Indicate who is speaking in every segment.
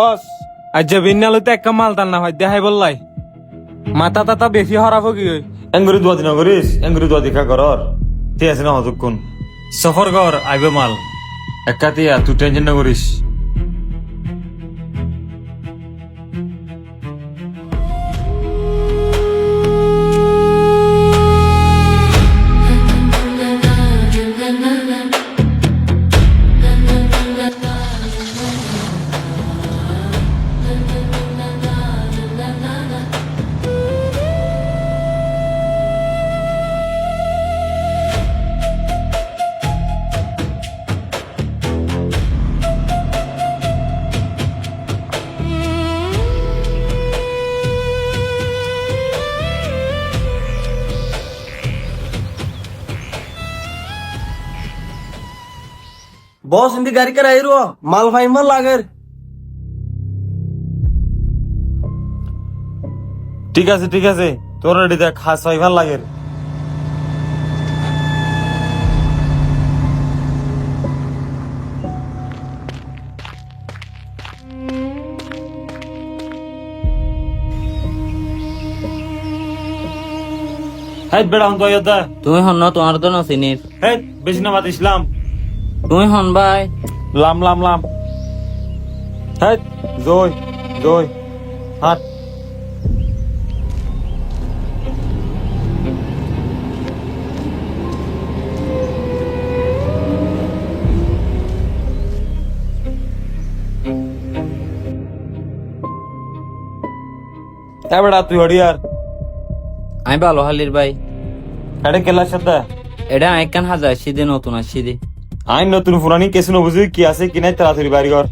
Speaker 1: বস আজ যে বিন্যালয়তে একটা মালতাল না হয় দেখাই বললাই মাথা টাতা বেশি হরাব কি
Speaker 2: এঙ্গুরি দুয়াদি নগরিস এঙ্গুরি দুয়াদি খা করর তে আছে না হতুকুন সফর কর আইবে মাল একাতিয়া তুই টেনশন না করিস
Speaker 3: बॉस इंदी गाड़ी कराई रो माल भाई मल लागर
Speaker 2: ঠিক আছে তোর রেডি দেখ খাস হয় ভাল লাগে হেই বেড়া হন তো আয়দা
Speaker 4: তুমি হন ন তোমার তো নসিনির
Speaker 2: হেই বেশি না বাত ইসলাম
Speaker 4: তুমি হন ভাই
Speaker 2: লাম হেই জয় হাট বেড়া তুই হরিয়ার
Speaker 4: আমি ভালো হালির ভাই
Speaker 2: এটা কেলার সাথে
Speaker 4: এটা একখান হাজার সিদে নতুন আর সিদে
Speaker 2: আইন নতুন পুরানি কেসু নবুঝি কি আছে কি নাই তাড়াতাড়ি বাড়ি ঘর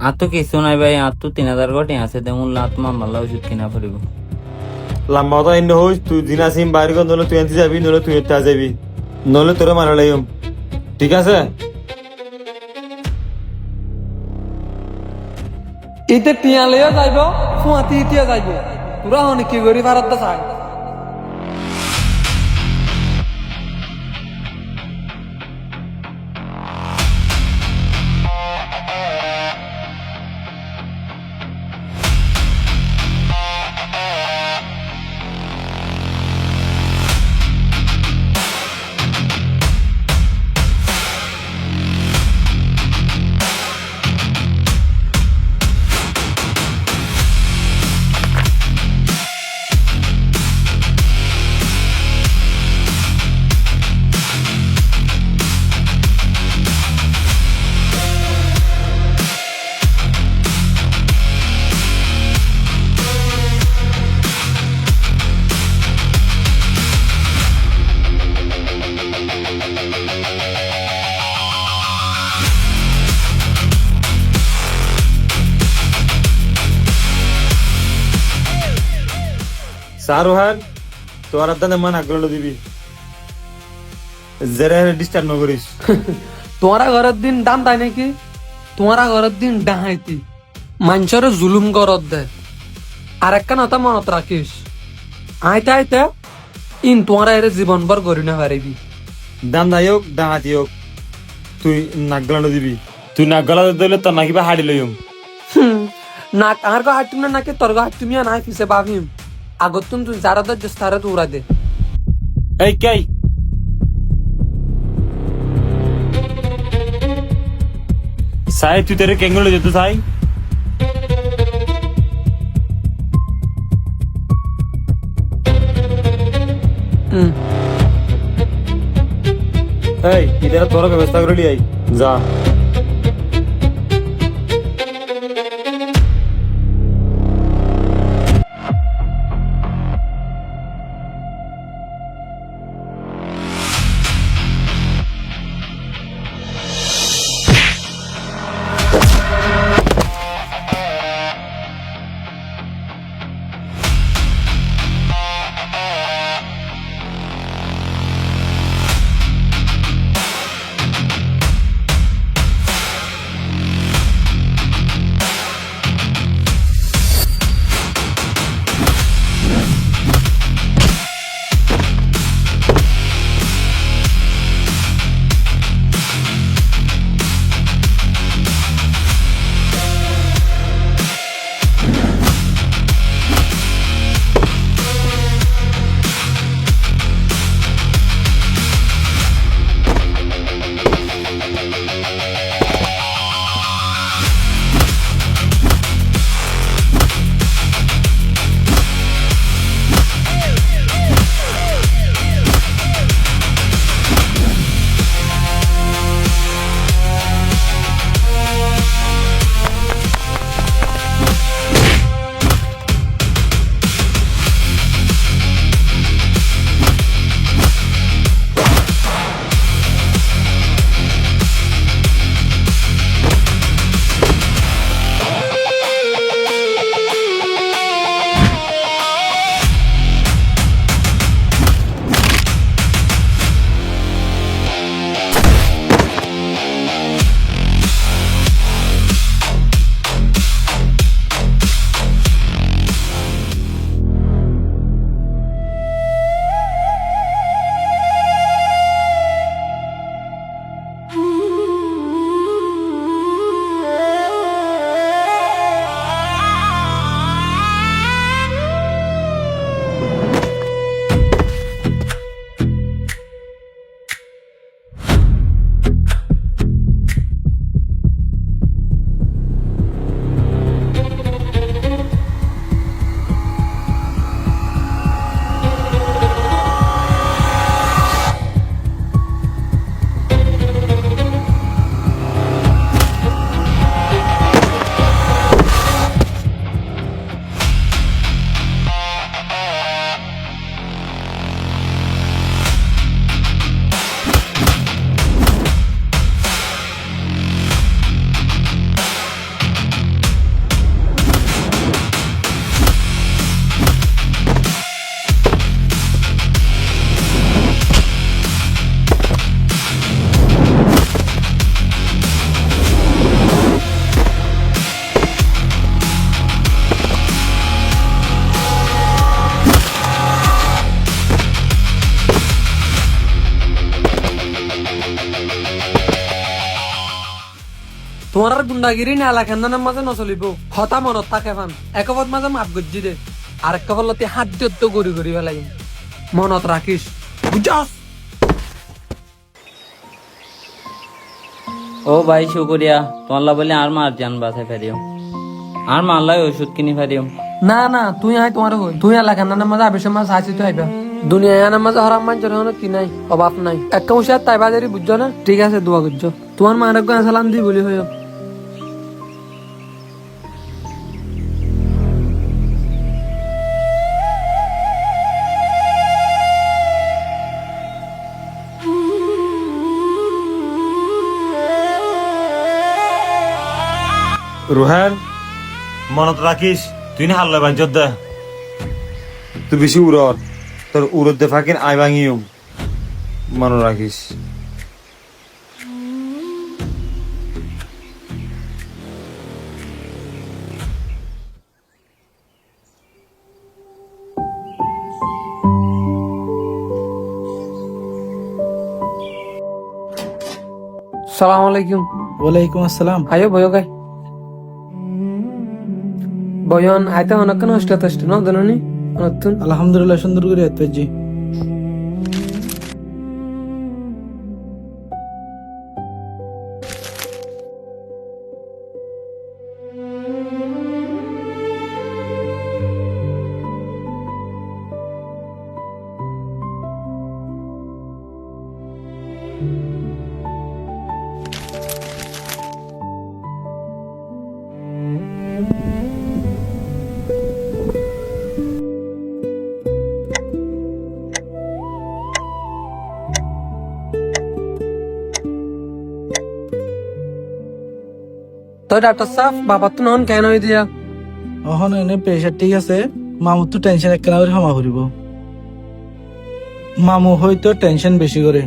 Speaker 4: আর তো কিছু নাই ভাই আর তো 3000 গটে আছে তেমন লাত মামলা ওষুধ কিনা পড়িব
Speaker 2: লম্বা তো আইন হইস তুই দিন আসিম বাড়ি ঘর নলে তুই আনতে যাবি নলে তুই এতে যাবি নলে তোরে মারা লাইম ঠিক আছে
Speaker 5: ইতে টিয়া লইয়া যাইব ফুয়াতি ইতিয়া যাইব পুরা হনি কি করি ভারত দা চাই
Speaker 2: সারোহান তোর আদানে মান আগ্রহ দিবি জেরে ডিস্টার্ব ন করিস
Speaker 5: তোমারা ঘরের দিন দাম তাই নাকি তোমারা ঘরের দিন ডাহাইতি মানুষের জুলুম করত দে আর একটা নতা মনত রাখিস আইতে আইতে ইন তোমারা এর জীবনভর গড়ি না পারিবি
Speaker 2: দাম নাই হোক ডাঙাতি হোক তুই নাকগলানো দিবি তুই নাকগলা দিলে তোর নাকিবা হাড়ি লইম
Speaker 5: না আর গো হাঁটুম না নাকি তোর গো হাঁটুমিয়া নাই পিছে ভাবিম আগত তুই যারা দর তারা তো উড়া দে
Speaker 2: এই কাই সাই তুই তেরে কেঙ্গলে যেত সাই এই ইদারা তোর ব্যবস্থা করে লিয়াই যা
Speaker 5: তোমার আর গুন্ডাগিরি না এলাকার মাঝে নচলিব হতা মনত থাকে ফান একপদ মাঝে মাপ গজ্জি দে আর এক কপলতে হাত দিয়ত গড়ি গড়ি ফেলাই মনত রাখিস বুঝছস।
Speaker 4: ও ভাই শুকরিয়া তোমার বলে আর মার জান বাঁচাই ফেরিও আর মারলাই ওষুধ কিনি ফেরিও।
Speaker 5: না না তুই আয় তোমার হই তুই এলাকার মাঝে আবেশের মাঝে আসি তুই আইবা দুনিয়ার মাঝে হরাম মানুষের হনো কি নাই অভাব নাই একটা মুশার তাই বাজারি বুঝছো না ঠিক আছে দোয়া করছো তোমার মায়ের সালাম দি বলি হইও।
Speaker 2: রুহেল মনত রাখিস তুই না হাল্লা বাঞ্চত দে তুই বেশি উড়র তোর উড়ত দে ফাঁকিন আই ভাঙিও মনে রাখিস।
Speaker 5: সালাম আলাইকুম।
Speaker 6: ওয়ালাইকুম আসসালাম।
Speaker 5: আয়ো বয় গাই বয়ন আইতে অনেকক্ষণ হস্টেল আসতে না জানি নতুন
Speaker 6: আলহামদুলিল্লাহ সুন্দর করে এতজি
Speaker 5: তো ডাক্তার সাহেব বাবা তো নন কেন হয়ে দিয়া
Speaker 6: অহন এনে প্রেশার ঠিক আছে মামুর তো টেনশন একখানা করে ক্ষমা করিব মামু হয়তো টেনশন বেশি করে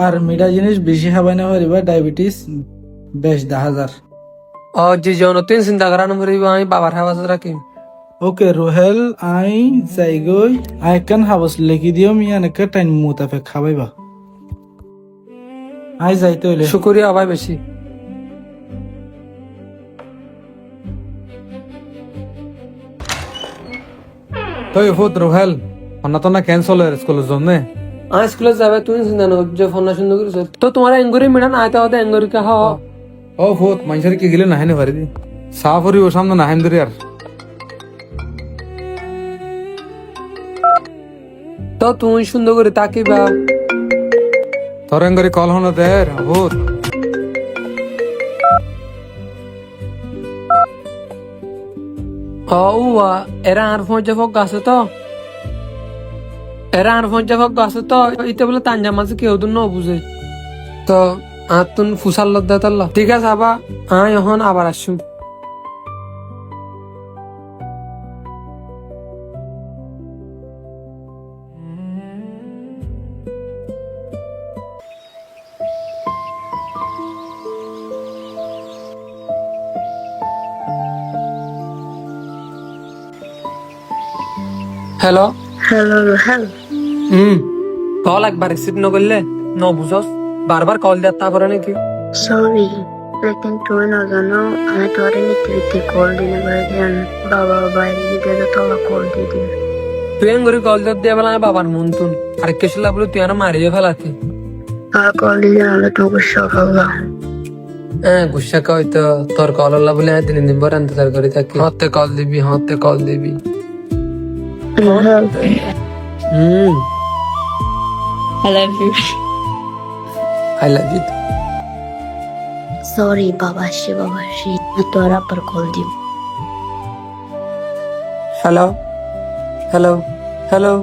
Speaker 6: আর মিঠা জিনিস বেশি খাবাই না পারিবা ডায়াবেটিস বেশ 10,000।
Speaker 5: ও জি জন তুই চিন্তা করানো করিব আমি বাবার হাবাস রাখি।
Speaker 6: ওকে রোহেল আই যাইগই আই কান হাবস লেখি দিও মিয়া নাকি টাইম মোতাবেক খাবাইবা আই যাইতে হইলে
Speaker 5: শুকরিয়া ভাই বেশি।
Speaker 1: তো ফুত রোহেল অন্য তো না ক্যান্সেল হয়ে স্কুলের জন্য
Speaker 5: আমি স্কুলে যাবে তুই চিন্তা না যে ফোন সুন্দর করিস তো তোমার এঙ্গুরি মিঠান আইতে হতে এঙ্গুরি কা হওয়া
Speaker 1: ও ফুত মানুষের কি গেলে নাহেনে পারি দি সাফ হরিব সামনে নাহেন ধরে আর
Speaker 5: তো তুই সুন্দর করে তাকিবা
Speaker 1: তোর এঙ্গরি কল হনো দের ফুত
Speaker 5: উয়া এরা আর ফোন যাবো গাছে তো এরা আর ফোন যাবো গাছে তো ইতে বলে তাঞ্জা মাঝে কেউ তো ন বুঝে তো আর তুন ফুসাল লদ্দা তাল্লা ঠিক আছে আবা আয় এখন আবার আসু। হ্যালো
Speaker 7: হ্যালো রোহেল,
Speaker 5: কল একবার রিসিভ ন করলে ন বুঝস বারবার কল দেওয়ার তারপরে নাকি
Speaker 7: সরি लेकिन তুমি না জানো আমি তোর নিতে কল দিনে বাইরে যান বাবা বাইরে গিয়ে তো কল দিয়ে দিন
Speaker 5: তুই এঙ্গুরি কল দিয়ে বলে বাবার মন তুন আর কিছু লাগলো তুই আর মারিয়ে ফেলাতি
Speaker 7: আর কল দিয়ে জানালে তোমাকে সকাল
Speaker 5: হ্যাঁ গুসা কই তো তোর কল আল্লাহ বলে দিন দিন পর ইন্তজার করে থাকি হতে কল দিবি হতে কল দিবি
Speaker 7: Rohel
Speaker 8: I love you.
Speaker 5: I love you.
Speaker 7: Sorry বাবা আসি তোর আবার কল দিব।
Speaker 5: হ্যালো হ্যালো হ্যালো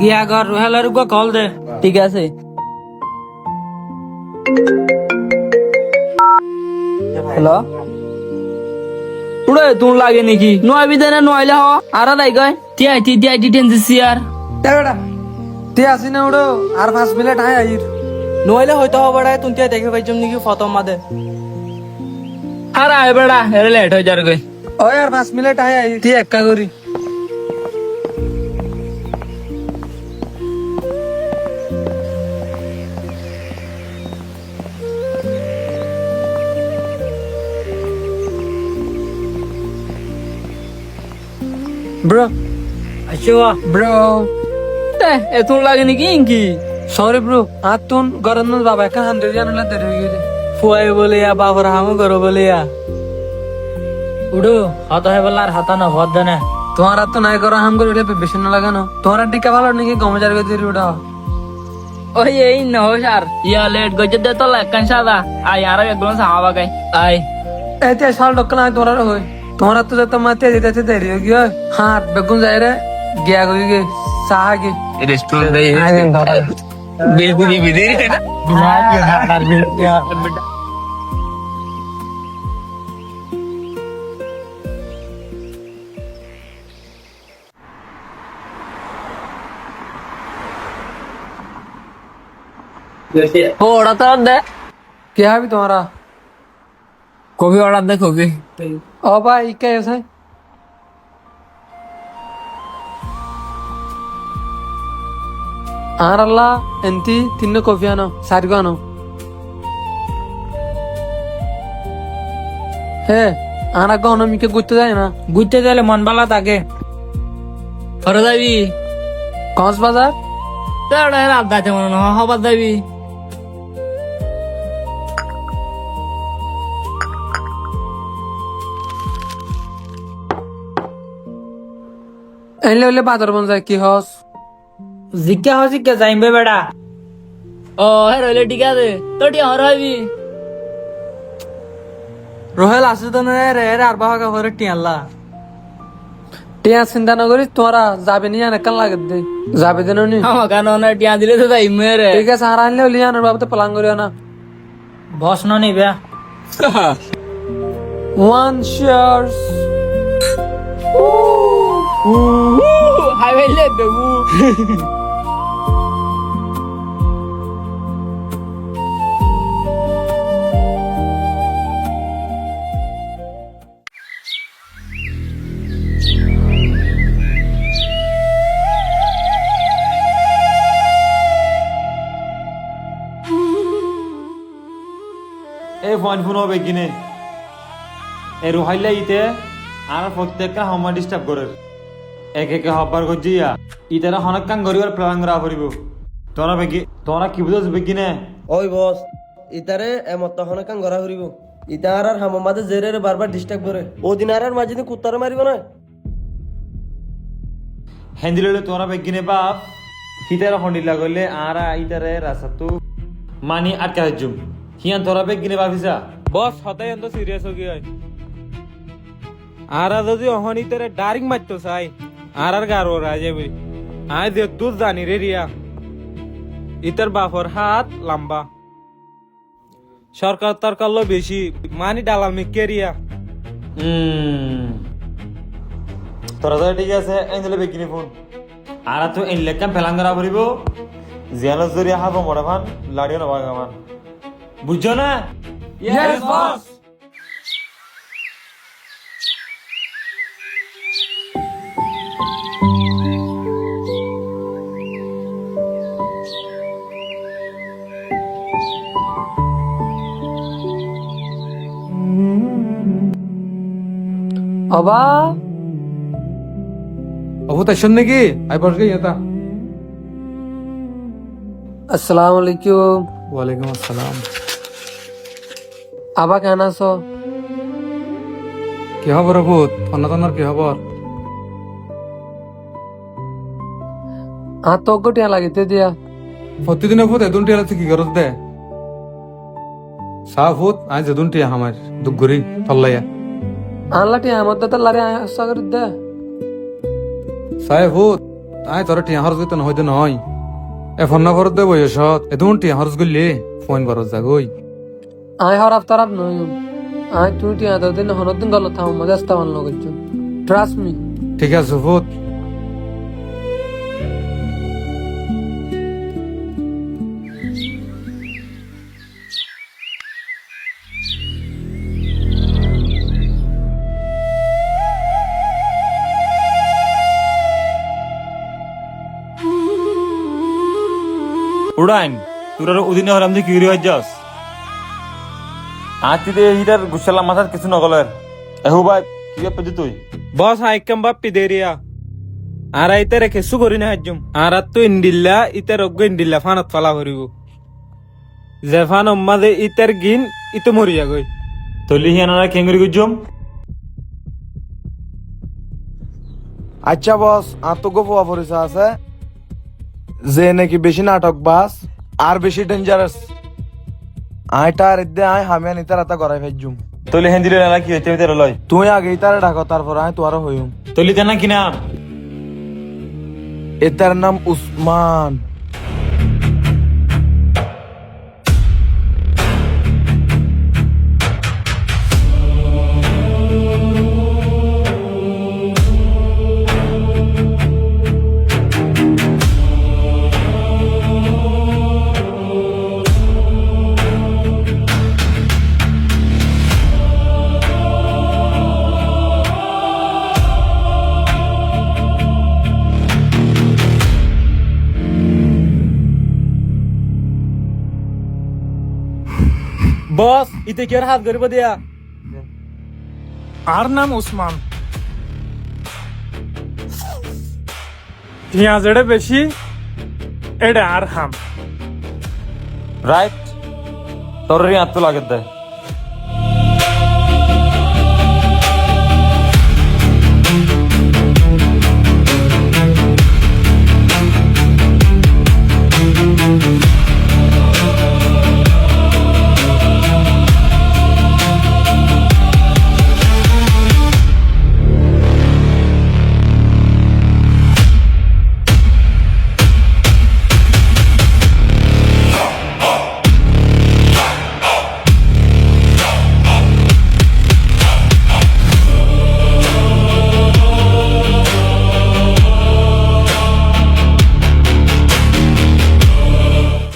Speaker 4: গিয়া ঘর রোহেলের কল দে। ঠিক আছে
Speaker 5: হ্যালো
Speaker 8: পুরো তুন লাগে নাকি নয় বিদানে নইলে হ আর দাই গয় টিআইটি টেন্সি আর
Speaker 5: তে আসি না উড়ো আর 5 মিনিট আয় আইর
Speaker 3: নইলে হয়তো হবাড়ায় তুমি দেখে পাইছম নাকি প্রথম মাদে
Speaker 8: আর আয় বেড়া এর লেট হয়ে যার গই
Speaker 5: ওই আর 5 মিনিট আয় আইর তে একা করি ব্রো
Speaker 8: আচ্ছা
Speaker 5: ব্রো
Speaker 8: এত লাগে নাকি ইনকি
Speaker 5: সরি ব্রো আর তুন গরম না বাবা একা 100 জানলা দেরি হয়ে গেছে
Speaker 3: ফুয়াই বলে বাবার হামু করো বলে
Speaker 8: উড়ো হাত হয় বলার হাতা না ভদ দেনে
Speaker 5: তোমার আর তো নাই করা হাম করে উঠে বেশি না লাগানো তোমার আর টিকা ভালো নাকি গমজার গতি উঠা
Speaker 8: ওই এই নহস আর ইয়া লেট গজে দে তো লাগান সাদা আয় আর একদম সাহাবা গাই আয়
Speaker 5: এতে সাল ডক্কন আয় তোমার হই তোমার তো যত মাতে দিতে দেরি হয়ে গিয়ে হ্যাঁ বেগুন যাই রে গিয়া গই গে সাহা গে
Speaker 8: রেস্টুরেন্ট দেই বেগুনি বিদি না আর বেটা ওরা তো দে
Speaker 5: কে হবি তোমারা
Speaker 8: কবি অর্ডার দে কবি
Speaker 5: ও ভাই কে আছে আর আল্লাহ এন্তি তিন কফি আনো চারি গো আনো হে আর আগে অনমিকে ঘুরতে যায় না
Speaker 8: ঘুরতে গেলে মন ভালো থাকে ঘরে যাবি
Speaker 5: কক্সবাজার
Speaker 8: তোর রাত যাইতে মনে না হবার যাবি
Speaker 5: এলে হলে বাজার বন যায় কি হস
Speaker 8: জিজ্ঞা হসি কে যাইবে বেড়া ও হে রইলে ঠিক আছে তোর টিয়া হর হইবি
Speaker 3: রোহেল আসে তো না রে আর বাহাগা ভরে টিয়াল্লা
Speaker 5: টিয়া চিন্তা না করিস তোরা যাবে নি জানে কাল লাগে দে যাবে দেন নি
Speaker 8: আমার কেন না টিয়া দিলে তো যাইবে রে
Speaker 5: ঠিক আছে আর আনলে হলি আনার বাবুতে প্লান করিও না
Speaker 8: বস না নিবে
Speaker 5: ওয়ান শেয়ার্স
Speaker 8: হাই বেলে দেবু
Speaker 2: এই ফোন ফোন হবে কিনে এই রুহাইলা ইতে আর প্রত্যেকটা হামা ডিস্টার্ব করে এক একে হবার গজিয়া ইতারা হনক কাং গরিবার প্ল্যান করা পড়িব তোরা কি বুঝছ বেগিনে
Speaker 3: ওই বস ইতারে এমত হনে কান গড়া হরিব ইতার আর হাম মাঝে জেরে বারবার ডিস্টার্ব করে ও দিন আর মাঝে দিন কুত্তারে মারিব না
Speaker 2: হ্যান্ডিলে তোরা বেগিনে বাপ হিতারা হন্ডিলা গলে আর ইতারে রাসাতু মানি আটকা হাজুম হিয়ান তোরা বেগিনে বাপিসা
Speaker 1: বস হতাই এত সিরিয়াস হয়ে গিয়ে আর যদি অহনি তোরে ডারিং মারতো চাই আর গারো রাজে আয় দে তুই জানি রে রিয়া ইতার বাপর হাত লম্বা সরকার তরকার লো বেশি মানি ডালাল মিকে রিয়া
Speaker 2: তোরা তো ঠিক আছে এনলে বেগিনে ফোন আর তো এন লেকাম প্ল্যান করা পড়িব জিয়ানো জরিয়া হাব মড়া ভান লাড়িও না ভাগামান বুঝছো না
Speaker 5: ইয়েস বস অবা
Speaker 1: অবু তাই শুন নাকি আই বস গই এটা
Speaker 5: আসসালামু আলাইকুম
Speaker 1: ওয়ালাইকুম আসসালাম
Speaker 5: আবা কেন আছো
Speaker 1: কি খবর ভূত অন্নতনার কি খবর
Speaker 5: আর তো গোটিয়া লাগিতে দিয়া
Speaker 1: প্রতিদিন ভূত এদুন টিয়া কি করত দে সাফ ভূত আজ এদুন টিয়া আমার দুগুরি তল্লাইয়া
Speaker 5: আনলা টিয়া আমার তো লারে আশা করে দে
Speaker 1: সাহেব ভূত আয় তোর টিয়া হরজ তো নহইতে নয় এ ফোন না করত দে বয়সত এদুন টিয়া হরজ গলি ফোন করত যাগই
Speaker 5: আয় হরাফ তারাফ নই আয় তুই টিয়া তো দিন হনদিন গল থাম মজা আসতাম লগজ ট্রাস্ট মি
Speaker 1: ঠিক আছে ভূত
Speaker 2: উড়াইন তোর অধীনে হলাম যে কি হয়ে যাস আর তুই এইটার গুসালাম মাথার কিছু নগলের এহু ভাই কি ব্যাপার তুই
Speaker 9: বস হাইকাম বাপ্পি দেরিয়া আর আইতে রেখে সু করি না হাজুম আর তো ইন্ডিল্লা ইতে রগ্গ ইন্ডিল্লা ফানত ফালা করিব যে ফান অম্মাদে ইতের গিন ইতে মরিয়া গই
Speaker 2: তলি হিয়ানারা খেঙ্গুরি গুজম
Speaker 10: আচ্ছা বস আর তো গোপা পরিচয় আছে যে নাকি বেশি নাটক বাস আর বেশি ডেঞ্জারাস আইটার ইদ্দে আই হামিয়া নিতার আতা গড়াই ফেজুম
Speaker 2: তলি হেন্দিলে নালা কি হইতে হইতে লয়
Speaker 10: তুই আগে ইতারে ডাকো তারপর আই তোয়ারও হইম
Speaker 2: তলি জানা কি নাম
Speaker 10: এটার নাম উসমান
Speaker 9: বস ইতে কি আর হাত গরিব দিয়া আর নাম উসমান টিয়া যেটা বেশি এটা আর হাম
Speaker 2: রাইট তোর আত্ম লাগে দেয়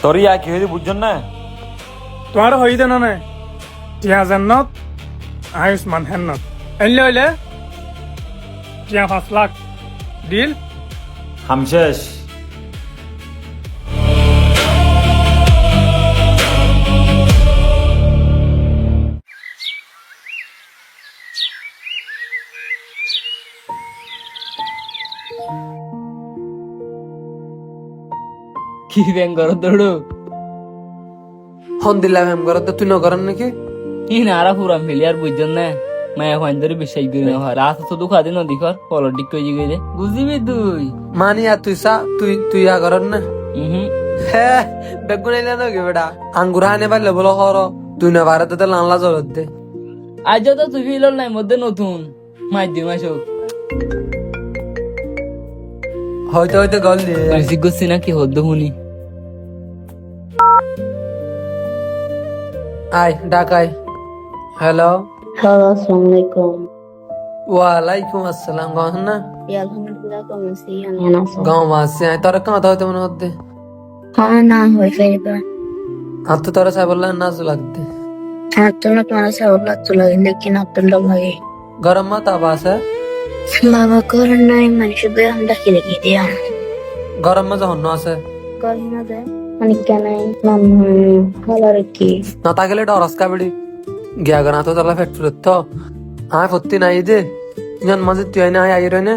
Speaker 2: তোর ইয়া কি হয়েছে বুঝছেন না
Speaker 9: তোমার হইতে না টিয়া জান্নত আয়ুষ্মান হেন্নত এনলে হইলে টিয়া 5 লাখ ডিল
Speaker 2: হামশেষ
Speaker 8: কি ব্যাং করো দৌড়ো
Speaker 5: হন দিলাম হেম ঘরত তুই নগরেন নাকি
Speaker 8: কি না আরা পুরাম ফেলি আর বুঝছেন না মায়া ফাইন ধরে বিশ্বাস করি না হয় রাত তো দুঃখ আদি নদী কর পলটিক কই গেলে বুঝিবি তুই
Speaker 5: মানি আর তুই সা তুই আগরন না হ্যাঁ বেগুন এলে নাকি বেটা আঙ্গুরা আনে পারলে বলো হর তুই না ভারতে লানলা জলত দে
Speaker 8: আজ তো তুই ফিল নাই মধ্যে নতুন মাই দিও মাসো
Speaker 5: হয়তো হয়তো গল দিয়ে
Speaker 8: রিসিক করছি না কি হদ্দ শুনি
Speaker 5: আয় ডাকাই হ্যালো
Speaker 7: হ্যালো আসসালামু আলাইকুম
Speaker 5: ওয়ালাইকুম আসসালাম গহন না
Speaker 7: ইয়া আলহামদুলিল্লাহ কেমন আছি আমি আছি
Speaker 5: গাঁও মাসে আয় তোর কেন কথা হইতে মনে হতে
Speaker 7: হ্যাঁ না হয়ে ফেলবে
Speaker 5: আর তো তোরা সাহেব বললেন নাচ লাগতে
Speaker 7: আর তো না তোমার সাথে ওর লাগতো লাগে লেকিন আপনার লোক লাগে
Speaker 5: গরম মা তাপ আছে
Speaker 7: বাবা করেন নাই মানে শুধু আমরা কি রেখে দিয়া
Speaker 5: গরম মা যখন আছে
Speaker 7: করেন না দে মানে কেন ভালো রেখি
Speaker 5: না থাকলে ডরস কাবড়ি গিয়া গনা তো তালা ফেট ফুরত তো আয় ফত্তি নাই দে জন মাঝে তুই আইনা আয় আই রইনে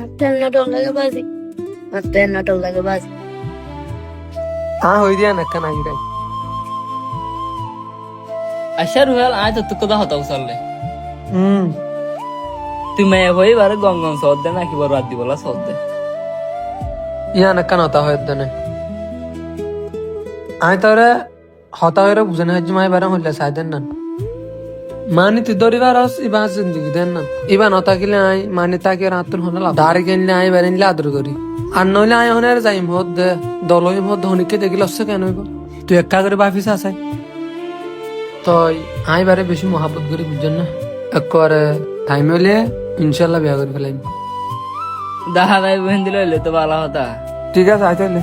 Speaker 7: আপনার নাটক লাগে বাজি আপনার নাটক লাগে বাজি
Speaker 5: হই দিয়া না কেন আই রাই
Speaker 8: আশা রুহাল আয় তো তুই কথা হতা উসালে
Speaker 5: হুম
Speaker 8: তুই মায়া হয়ে বারে গং গং সদ দে নাকি বড় রাত দিবলা সদ দে
Speaker 5: ইয়া না কেন হতা হয় দেনে আয় তোরে হতা হয়ে বুঝে না জমাই বারে হইলে সাই দেন না মানি তুই দরিবার আস ইবা জিন্দগি দেন না ইবা নতা কিলে আই মানি তাকে রাতুন হনা লাভ দাঁড়ি কিনলে আই বারে নিলে আদর করি আর নইলে আই হনের যাইম হদ দে দলই হদ ধনিকে দেখিলে অসে কেন হইব তুই একা করে বাফিস আসাই তই আই বারে বেশি মহাব্বত করি বুঝছেন না একবারে টাইম হইলে ইনশাল্লাহ বিয়া করে ফেলাইম
Speaker 8: দেখা নাই বহেন দিলে হইলে তো ভালো হতা
Speaker 5: ঠিক আছে আই তাইলে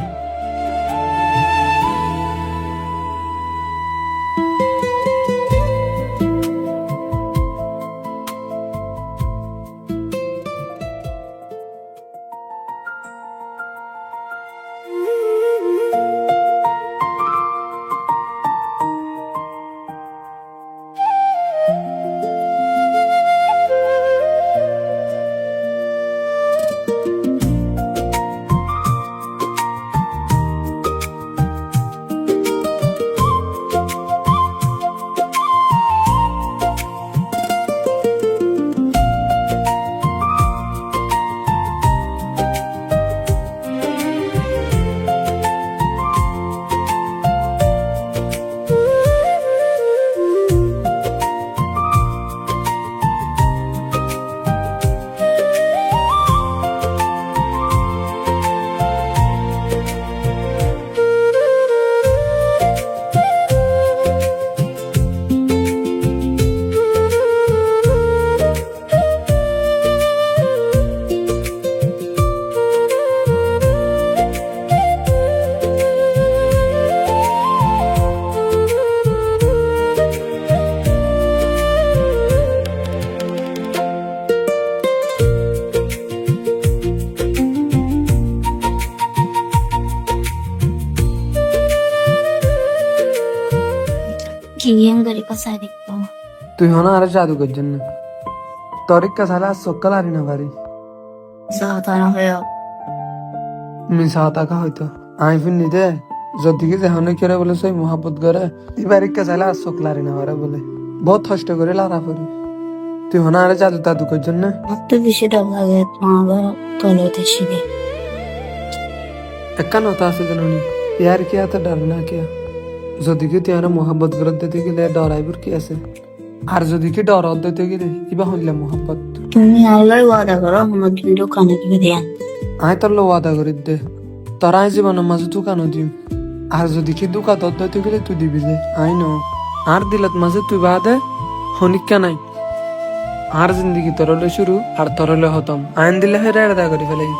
Speaker 7: চিংড়িয়াং গাড়ি পাশায় দেখবো
Speaker 5: তুই হনা আরে জাদুকর জন্য তরিকা সালা সকাল আরি না পারি
Speaker 7: সাবধান হয়ে
Speaker 5: মিশা টাকা হয়তো আই ফিন নিতে যদি কি যেহনে করে বলে সই মোহাব্বত করে ইবারিকা সালা সকাল আরি না পারে বলে বহুত কষ্ট করে লারা পড়ি তুই হনা আরে জাদু টাদুকর জন্য
Speaker 7: আমার তো বেশি ডর লাগে তোমার তলতে শিখে
Speaker 5: একটা নতা আছে জানি ইয়ার কি এত ডর না কে যদি কি তুই আর মোহাব্বত করে দিতে গেলে ডরাইবুর কি আছে আর যদি কি ডর দিতে গেলে ইবা হইলে মোহাব্বত
Speaker 7: তুমি আল্লাহর ওয়াদা করো আমার কিন্তু কানে দিবে দেন
Speaker 5: আয় তোর ওয়াদা করি দে তোরা আই জীবনের মাঝে দোকানও দিম আর যদি কি দোকা তোর দিতে গেলে তুই দিবি দে আই ন আর দিলত মাঝে তুই বাদে হনিকা নাই আর জিন্দগি তরলে শুরু আর তরলে হতম আইন দিলে হয় রেড়া করে ফেলাই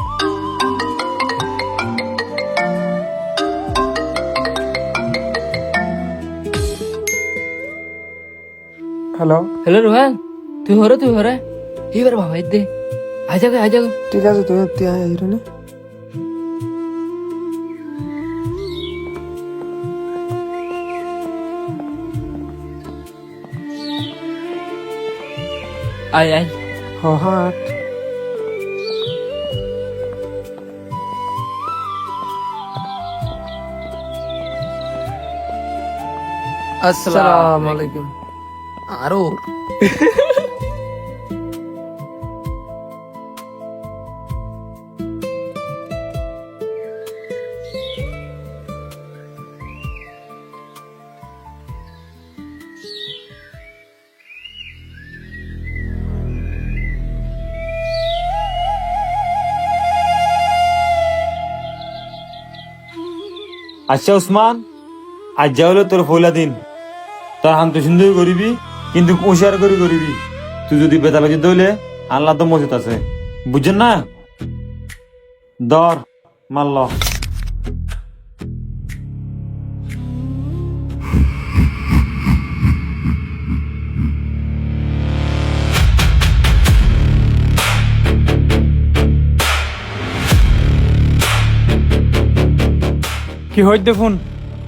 Speaker 5: হ্যালো
Speaker 8: হ্যালো রোহান তুই হরে এবার বাবা দে আজাগো
Speaker 5: ঠিক আছে তুই তুই আয় রে
Speaker 8: আয়
Speaker 5: হাট আসসালামু আলাইকুম আরো
Speaker 2: আচ্ছা উসমান আজ যা হলো তোর ফৌলা দিন তোর হাম তো সুন্দর করিবি কিন্তু হুঁশিয়ার করি করিবি তুই যদি বেতাবাজি দইলে আল্লাহ তো মজুত আছে বুঝছেন না দর মারল
Speaker 9: কি হয় দেখুন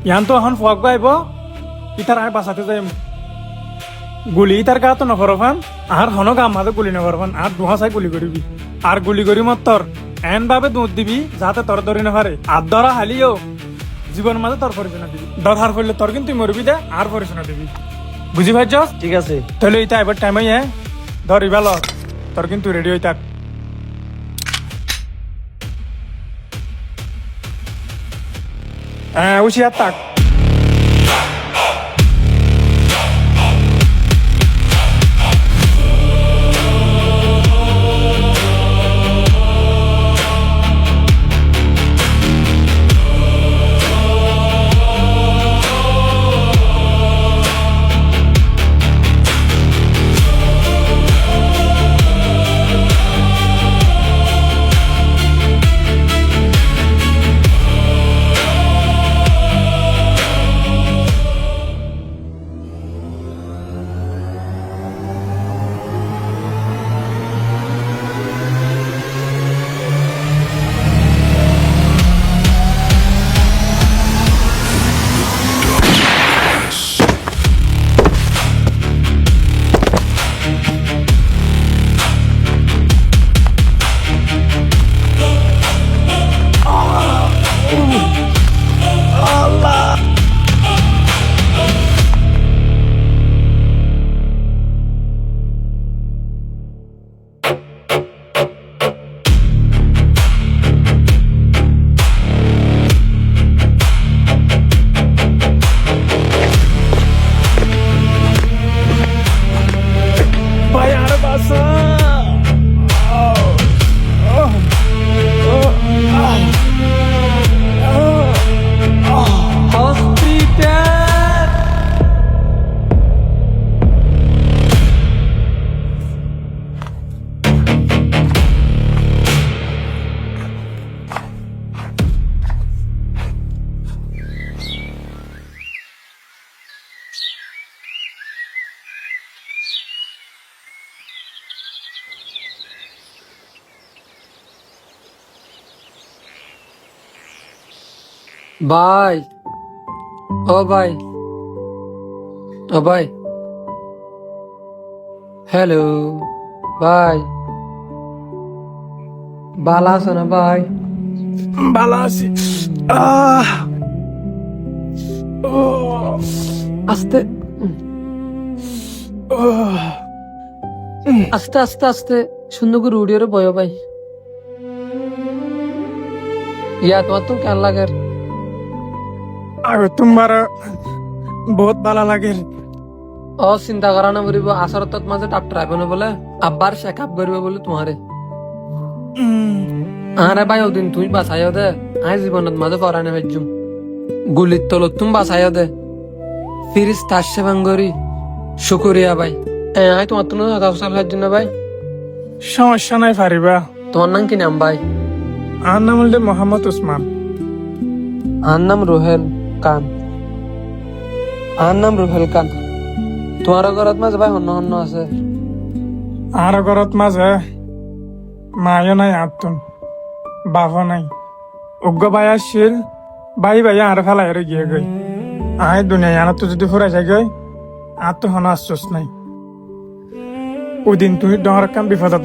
Speaker 9: ইয়ান তো এখন ফুয়াক গাইব ইতার আয় বাঁচাতে যাই গুলি ইতার গা তো নফরফান আর হন গা মাঝে গুলি নফরফান আর দুহা চাই গুলি করবি আর গুলি করি মত তোর এন ভাবে দুধ দিবি যাতে তোর ধরি নফারে আর ধরা হালিও জীবন মাঝে তোর পরিচনা দিবি ধর হার করলে তোর কিন্তু মরবি দে আর পরিচনা দিবি বুঝি ভাই
Speaker 3: ঠিক আছে
Speaker 9: তাহলে ইতা এবার টাইম হইয়া ধর ইবাল তোর কিন্তু রেডি হই থাক হ্যাঁ উশিয়ার থাক
Speaker 5: ভাই ও ভাই ও ভাই, হ্যালো ভাই, বালা আছো না ভাই?
Speaker 9: ভালো আছি।
Speaker 5: আস্তে আস্তে আস্তে আস্তে সুন্দর করে উড়িয়ে বয় ভাই। ইয়া তোমার তো কেন লাগে?
Speaker 9: আর তোমার বহুত ভালো লাগে।
Speaker 5: ও চিন্তা করা না বলিব, আসরতত মাঝে ডাক্তার আইব না বলে, আব্বার চেক আপ করিব বলে তোমারে। আরে ভাই ওদিন তুই বাঁচাইও দে, আই জীবনত মাঝে পরানে ভেজুম। গুলির তলত তুমি বাঁচাইও দে, ফিরিস তার সেবাং করি। শুকুরিয়া ভাই। আই তোমার তো জন্য ভাই।
Speaker 9: সমস্যা নাই, পারিবা।
Speaker 5: তোমার নাম কি নাম ভাই?
Speaker 9: আর নাম হল মোহাম্মদ উসমান।
Speaker 5: আর নাম রুহেল খান। আর নাম রুহেল খান। তোমার ঘরত মাঝে ভাই হন্য হন্য আছে?
Speaker 9: আর ঘরত মাঝে মায়ও নাই, আত্মন বাপও নাই। অজ্ঞ ভাই আসছিল, ভাই ভাই আর ফেলাই গিয়ে গই। আয় দুনিয়া আনার তো যদি ফুরাই যায় গই, আর তো হন আশ্বাস নাই। ওই দিন তুই ডর কাম বিপদত